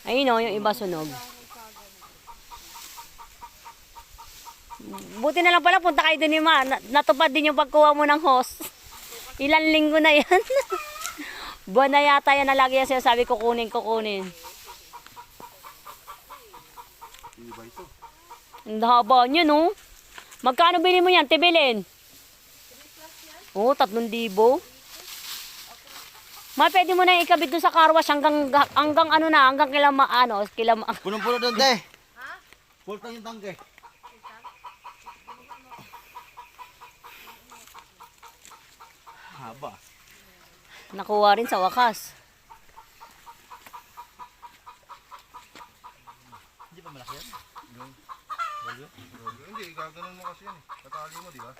Ayun o, yung iba sunog. Buti na lang pala, punta kayo dun ni Ma. Natupad din yung pagkuha mo ng hose. Ilan linggo na yan. Buwan na yata yan na lagi yan sinasabi kukunin. Iba ito. Ang haba niya, no? Magkano bili mo yan, Tibilin? Oo, 3,000. Ma, pwede mo na ikabit doon sa car wash hanggang kilama. Punong-puno doon, te. Full tank yung tangke. Haba. Nakuha rin sa wakas. Hindi pa malaki yan? Yung balyo? Hindi, gaganon mo kasi yan eh. Tatali mo, di ba?